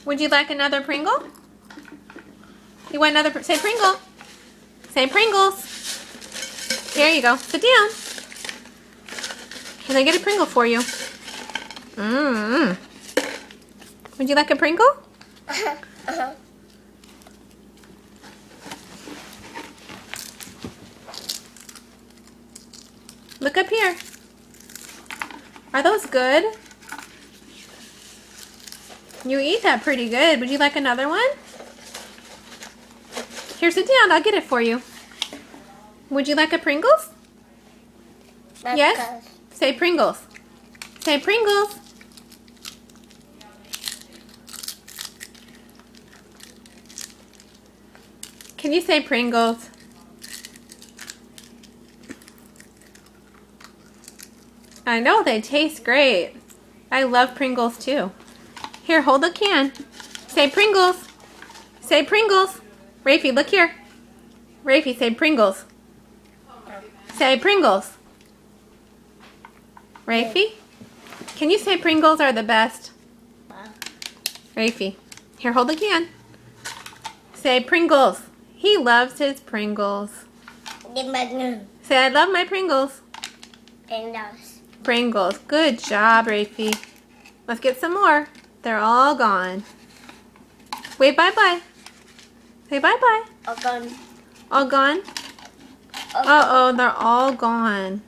Would you like another Pringle? You want another? Say Pringle. Say Pringles. Here you go. Sit down. Can I get a Pringle for you? Mmm. Would you like a Pringle? Look up here. Are those good? You eat that pretty good. Would you like another one? Here, sit down. I'll get it for you. Would you like a Pringles? Yes? Say Pringles. Say Pringles. Can you say Pringles? I know, they taste great. I love Pringles too. Here, hold the can. Say Pringles. Say Pringles. Rafi, look here. Rafi, say Pringles. Say Pringles. Rafi, can you say Pringles are the best? Rafi, here, hold the can. Say Pringles. He loves his Pringles. Say, I love my Pringles. Pringles. Good job, Rafi. Let's get some more. They're all gone. Wait, bye-bye. Say bye-bye. All gone. All gone? Uh-oh, they're all gone.